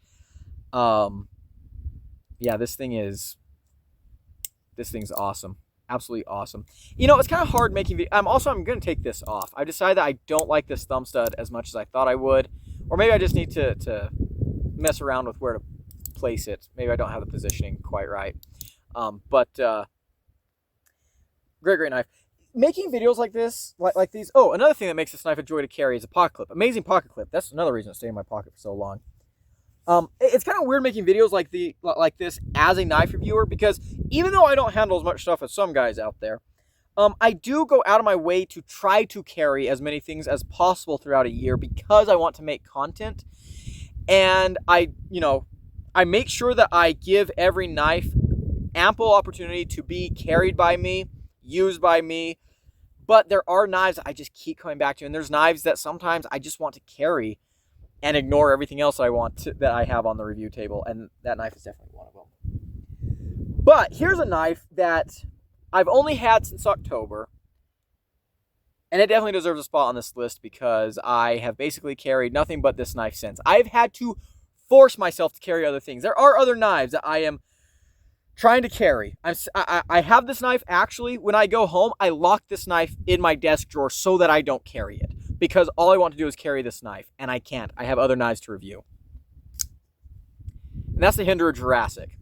S1: Yeah, this thing's awesome. Absolutely awesome. You know, it's kind of hard making I'm going to take this off. I decided that I don't like this thumb stud as much as I thought I would. Or maybe I just need to mess around with where to place it. Maybe I don't have the positioning quite right. Great knife. Making videos like this, like these. Oh, another thing that makes this knife a joy to carry is a pocket clip. Amazing pocket clip. That's another reason it stayed in my pocket for so long. It's kind of weird making videos like this as a knife reviewer, because even though I don't handle as much stuff as some guys out there, I do go out of my way to try to carry as many things as possible throughout a year because I want to make content. And I make sure that I give every knife ample opportunity to be carried by me, used by me. But there are knives that I just keep coming back to, and there's knives that sometimes I just want to carry and ignore everything else that I have on the review table, and that knife is definitely one of them. But here's a knife that I've only had since October, and it definitely deserves a spot on this list because I have basically carried nothing but this knife since. I've had to force myself to carry other things. There are other knives that I am trying to carry. I have this knife. Actually, when I go home, I lock this knife in my desk drawer so that I don't carry it, because all I want to do is carry this knife, and I can't. I have other knives to review. And that's the Hinderer Jurassic.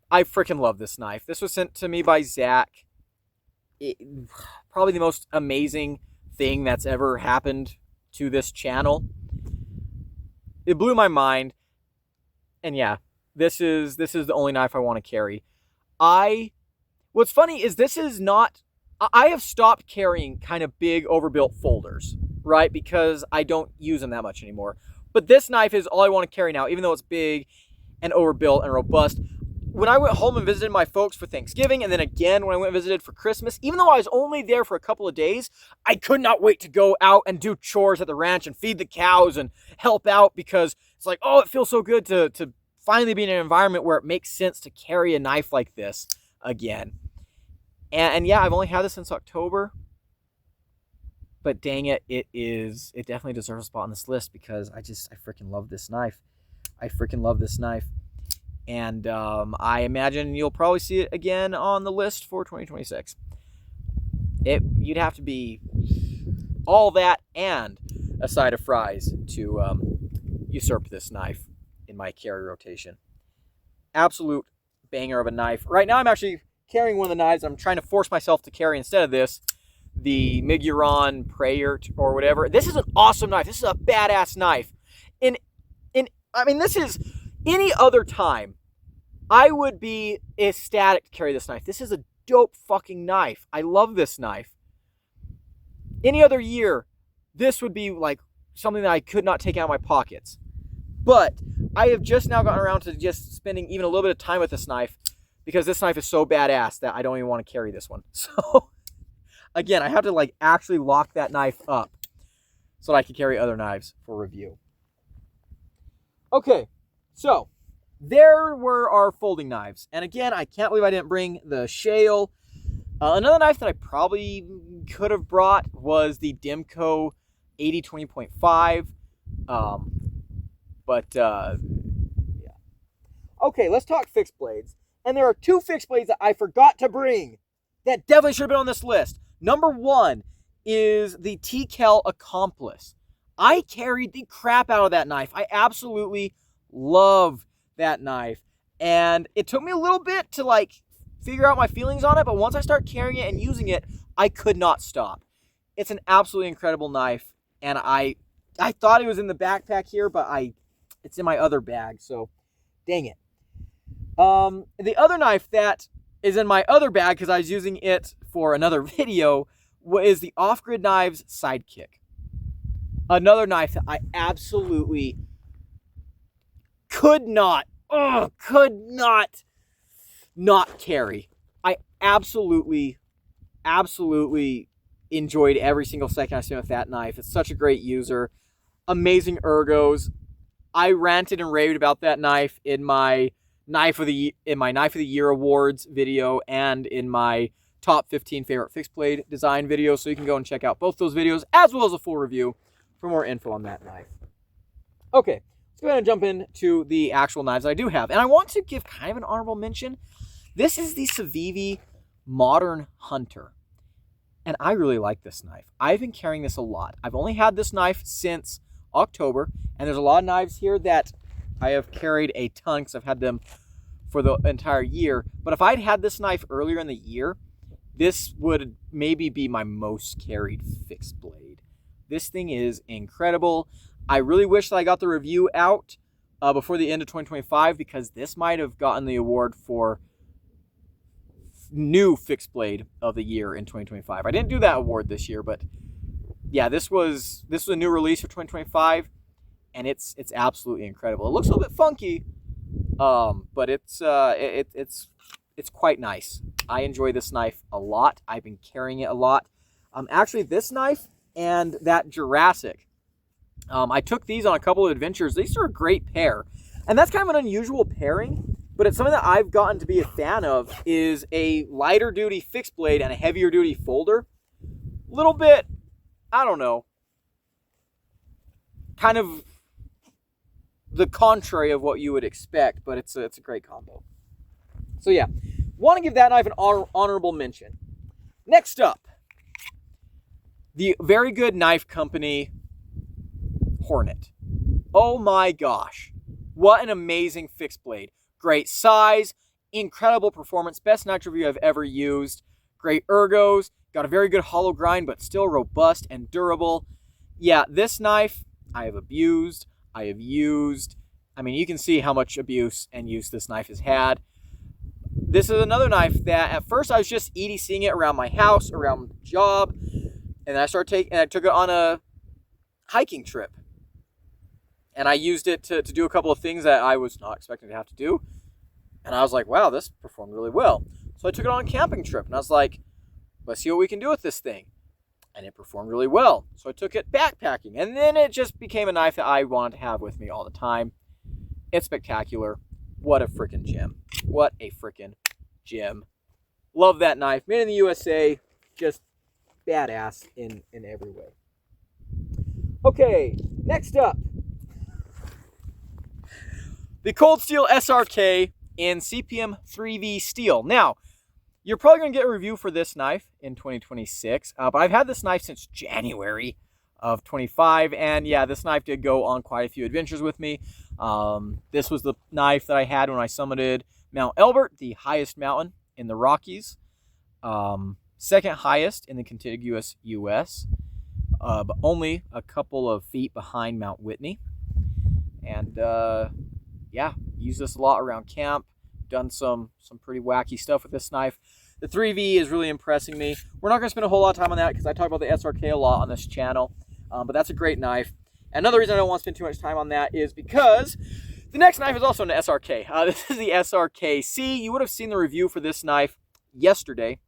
S1: I freaking love this knife. This was sent to me by Zach. Probably the most amazing thing that's ever happened to this channel. It blew my mind. And yeah, this is the only knife I want to carry. What's funny is I have stopped carrying kind of big overbuilt folders, right? Because I don't use them that much anymore. But this knife is all I want to carry now, even though it's big and overbuilt and robust. When I went home and visited my folks for Thanksgiving, and then again when I went and visited for Christmas, even though I was only there for a couple of days, I could not wait to go out and do chores at the ranch and feed the cows and help out, because it's like, oh, it feels so good to finally be in an environment where it makes sense to carry a knife like this again. And yeah, I've only had this since October. But dang it, it definitely deserves a spot on this list because I freaking love this knife. I freaking love this knife. And I imagine you'll probably see it again on the list for 2026. You'd have to be all that and a side of fries to usurp this knife in my carry rotation. Absolute banger of a knife. Right now I'm actually carrying one of the knives I'm trying to force myself to carry instead of this, the Miguron Prayer or whatever. This is an awesome knife. This is a badass knife. This is any other time I would be ecstatic to carry this knife. This is a dope fucking knife. I love this knife. Any other year, this would be like something that I could not take out of my pockets. But I have just now gotten around to just spending even a little bit of time with this knife because this knife is so badass that I don't even want to carry this one. So, again, I have to like actually lock that knife up so that I can carry other knives for review. Okay, so there were our folding knives. And again, I can't believe I didn't bring the Shale. Another knife that I probably could have brought was the Dimco 80-20.5. Yeah. Okay, let's talk fixed blades. And there are two fixed blades that I forgot to bring that definitely should have been on this list. Number one is the TCal Accomplice. I carried the crap out of that knife. I absolutely love that knife. And it took me a little bit to like figure out my feelings on it, but once I start carrying it and using it, I could not stop. It's an absolutely incredible knife, and I thought it was in the backpack here, but it's in my other bag, so dang it. The other knife that is in my other bag, because I was using it for another video, is the Off-Grid Knives Sidekick. Another knife that I absolutely could not carry. I absolutely enjoyed every single second I spent with that knife. It's such a great user. Amazing ergos. I ranted and raved about that knife in my Knife of the Year awards video and in my top 15 favorite fixed blade design video. So you can go and check out both those videos as well as a full review for more info on that knife. Okay, let's go ahead and jump into the actual knives I do have. And I want to give kind of an honorable mention. This is the Civivi Modern Hunter. And I really like this knife. I've been carrying this a lot. I've only had this knife since October. And there's a lot of knives here that I have carried a ton because I've had them for the entire year. But if I'd had this knife earlier in the year, this would maybe be my most carried fixed blade. This thing is incredible. I really wish that I got the review out before the end of 2025 because this might have gotten the award for new fixed blade of the year in 2025. I didn't do that award this year, but yeah, this was a new release for 2025, and it's absolutely incredible. It looks a little bit funky, but it's quite nice. I enjoy this knife a lot. I've been carrying it a lot. Actually, this knife and that Jurassic, I took these on a couple of adventures. These are a great pair, and that's kind of an unusual pairing. But it's something that I've gotten to be a fan of is a lighter duty fixed blade and a heavier duty folder. A little bit, I don't know, kind of the contrary of what you would expect, but it's a great combo. So yeah, want to give that knife an honorable mention. Next up, the very good knife company, Hornet. Oh my gosh, what an amazing fixed blade. Great size, incredible performance, best knife review I've ever used. Great ergos, got a very good hollow grind, but still robust and durable. Yeah, this knife I have abused, I have used. I mean, you can see how much abuse and use this knife has had. This is another knife that at first I was just EDCing it around my house, around the job, and then I took it on a hiking trip. And I used it to do a couple of things that I was not expecting to have to do. And I was like, wow, this performed really well. So I took it on a camping trip. And I was like, let's see what we can do with this thing. And it performed really well. So I took it backpacking. And then it just became a knife that I wanted to have with me all the time. It's spectacular. What a freaking gem. What a freaking gem. Love that knife. Made in the USA. Just badass in every way. Okay, next up, the Cold Steel SRK in CPM 3V steel. Now, you're probably going to get a review for this knife in 2026, but I've had this knife since January of 25, and yeah, this knife did go on quite a few adventures with me. This was the knife that I had when I summited Mount Elbert, the highest mountain in the Rockies, second highest in the contiguous U.S., but only a couple of feet behind Mount Whitney. And yeah, used this a lot around camp. Done some pretty wacky stuff with this knife. The 3V is really impressing me. We're not going to spend a whole lot of time on that because I talk about the SRK a lot on this channel. But that's a great knife. Another reason I don't want to spend too much time on that is because the next knife is also an SRK. This is the SRK-C. You would have seen the review for this knife yesterday.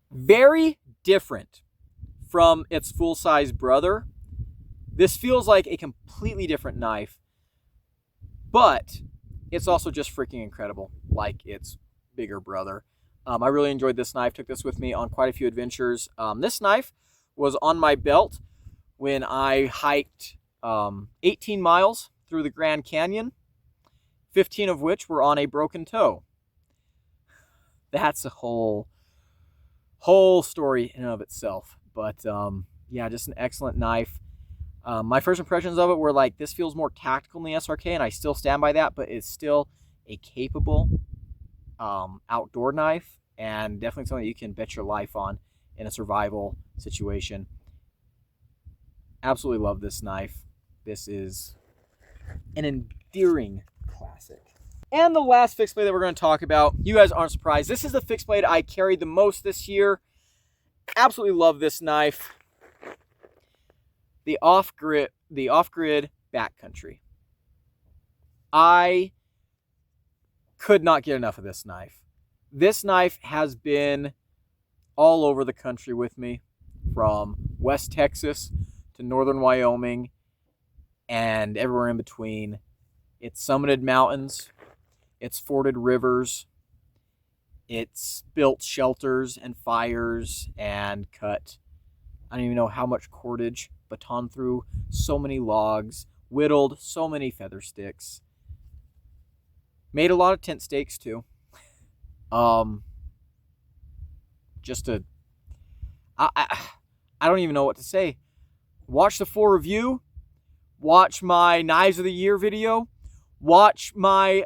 S1: Very different from its full-size brother. This feels like a completely different knife, but it's also just freaking incredible, like its bigger brother. I really enjoyed this knife. Took this with me on quite a few adventures. This knife was on my belt when I hiked 18 miles through the Grand Canyon, 15 of which were on a broken toe. That's a whole story in and of itself. But yeah, just an excellent knife. My first impressions of it were like, this feels more tactical than the SRK, and I still stand by that, but it's still a capable outdoor knife, and definitely something you can bet your life on in a survival situation. Absolutely love this knife. This is an endearing classic. And the last fixed blade that we're going to talk about, you guys aren't surprised, this is the fixed blade I carried the most this year. Absolutely love this knife. The off-grid backcountry. I could not get enough of this knife. This knife has been all over the country with me, from West Texas to northern Wyoming and everywhere in between. It's summited mountains, it's forded rivers, it's built shelters and fires and cut, I don't even know how much cordage, baton through so many logs, whittled so many feather sticks, made a lot of tent stakes too. I don't even know what to say. Watch the full review, watch my Knives of the Year video, watch my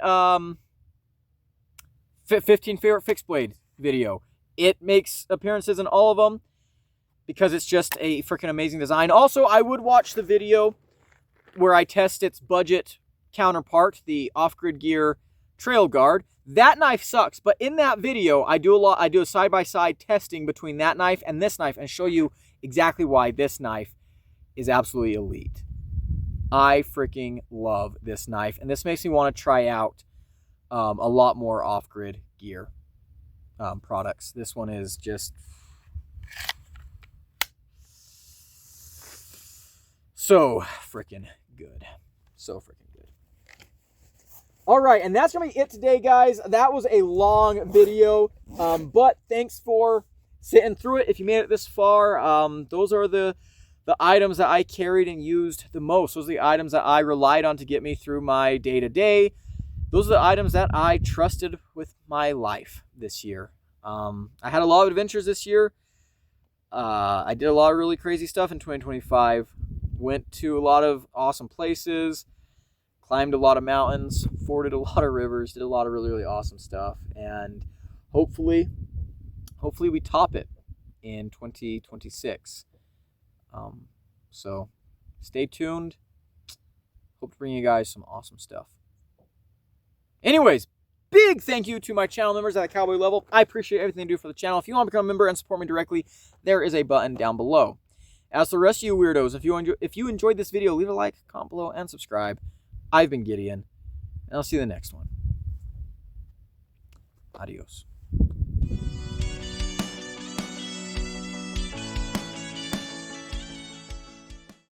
S1: 15 favorite fixed blade video. It makes appearances in all of them because it's just a freaking amazing design. Also, I would watch the video where I test its budget counterpart, the Off-Grid Gear Trail Guard. That knife sucks, but in that video, I do a side-by-side testing between that knife and this knife and show you exactly why this knife is absolutely elite. I freaking love this knife, and this makes me want to try out a lot more off-grid gear products. This one is just so freaking good. So freaking good. All right, and that's going to be it today, guys. That was a long video, but thanks for sitting through it. If you made it this far, those are the items that I carried and used the most. Those are the items that I relied on to get me through my day-to-day. Those are the items that I trusted with my life this year. I had a lot of adventures this year. I did a lot of really crazy stuff in 2025. Went to a lot of awesome places. Climbed a lot of mountains. Forded a lot of rivers. Did a lot of really, really awesome stuff. And hopefully we top it in 2026. So stay tuned. Hope to bring you guys some awesome stuff. Anyways, big thank you to my channel members at the cowboy level. I appreciate everything they do for the channel. If you want to become a member and support me directly, there is a button down below. As for the rest of you weirdos, if you enjoyed this video, leave a like, comment below, and subscribe. I've been Gideon, and I'll see you in the next one. Adios.